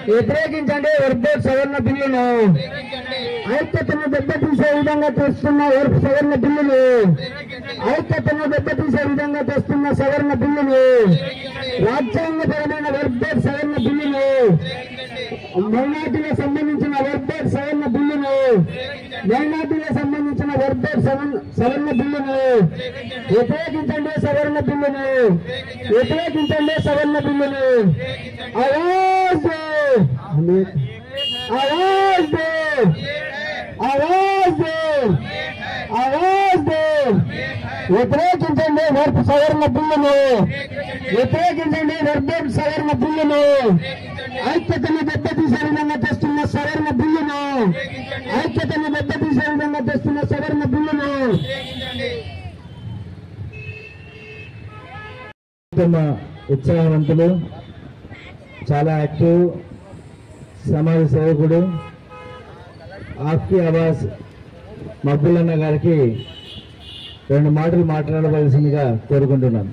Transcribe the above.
వ్యతిరేకించండి వర్గోట్ సవరణ బిల్లును. ఐక్యతను దెబ్బతీసే విధంగా తెస్తున్న సవరణ బిల్లును. ఐక్యతను దెబ్బతీసే విధంగా తెస్తున్న సవరణ బిల్లును. రాజ్యాంగపరమైన వర్గోట్ సవరణ బిల్లును. మైనార్టీలకు సంబంధించిన వర్గోట్ సవరణ బిల్లును. మైనార్టీలకు సంబంధించిన వర్గోట్ సవరణ బిల్లును వ్యతిరేకించండి. సవరణ బిల్లును వ్యతిరేకించండి. సవరణ బిల్లును. आवाज दो, आवाज दो, आवाज दो, आवाज दो. వ్యతిరేకించండి వర్గ సవరణ బిల్లును. వ్యతిరేకించండి వర్గం సవరణ బిల్లును. ఐక్యతను దెబ్బతీసే విధంగా తెస్తున్న సవరణ బిల్లును. ఐక్యతను దెబ్బతీసే విధంగా తెస్తున్న సవరణ బిల్లును. ఉత్సాహవంతులు, చాలా యాక్టివ్ సమాజ సేవకుడు ఆఫ్కి ఆవాజ్ మక్బుల్ అన్న గారికి 2 మాటలు మాట్లాడవలసిందిగా కోరుకుంటున్నాను.